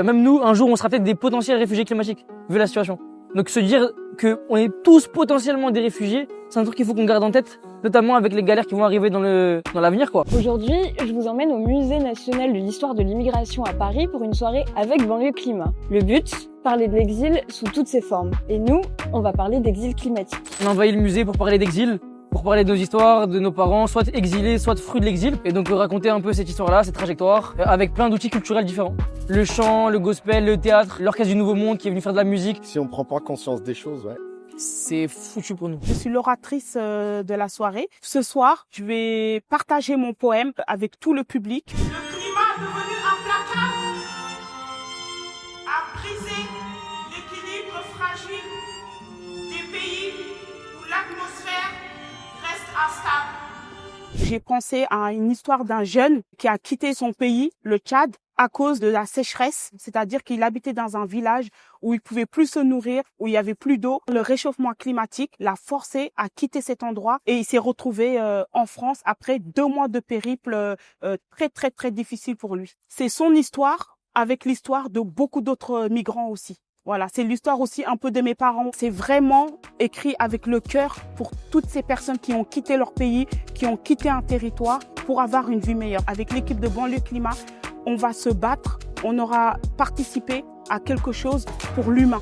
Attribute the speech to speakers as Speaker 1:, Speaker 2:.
Speaker 1: Même nous, un jour, on sera peut-être des potentiels réfugiés climatiques, vu la situation. Donc se dire qu'on est tous potentiellement des réfugiés, c'est un truc qu'il faut qu'on garde en tête, notamment avec les galères qui vont arriver dans l'avenir, quoi.
Speaker 2: Aujourd'hui, je vous emmène au Musée national de l'histoire de l'immigration à Paris pour une soirée avec Banlieue Climat. Le but, parler de l'exil sous toutes ses formes. Et nous, on va parler d'exil climatique.
Speaker 1: On a envahi le musée pour parler d'exil, pour parler de nos histoires, de nos parents, soit exilés, soit fruits de l'exil. Et donc raconter un peu cette histoire-là, cette trajectoire, avec plein d'outils culturels différents. Le chant, le gospel, le théâtre, l'orchestre du Nouveau Monde qui est venu faire de la musique.
Speaker 3: Si on prend pas conscience des choses, ouais.
Speaker 1: C'est foutu pour nous.
Speaker 4: Je suis l'oratrice de la soirée. Ce soir, je vais partager mon poème avec tout le public.
Speaker 5: Le climat devenu implacable a brisé l'équilibre fragile des pays où l'atmosphère reste instable.
Speaker 4: J'ai pensé à une histoire d'un jeune qui a quitté son pays, le Tchad, à cause de la sécheresse, c'est-à-dire qu'il habitait dans un village où il pouvait plus se nourrir, où il y avait plus d'eau. Le réchauffement climatique l'a forcé à quitter cet endroit et il s'est retrouvé en France après 2 mois de périple très difficile pour lui. C'est son histoire avec l'histoire de beaucoup d'autres migrants aussi. Voilà, c'est l'histoire aussi un peu de mes parents. C'est vraiment écrit avec le cœur pour toutes ces personnes qui ont quitté leur pays, qui ont quitté un territoire pour avoir une vie meilleure. Avec l'équipe de Banlieue Climat, on va se battre, on aura participé à quelque chose pour l'humain.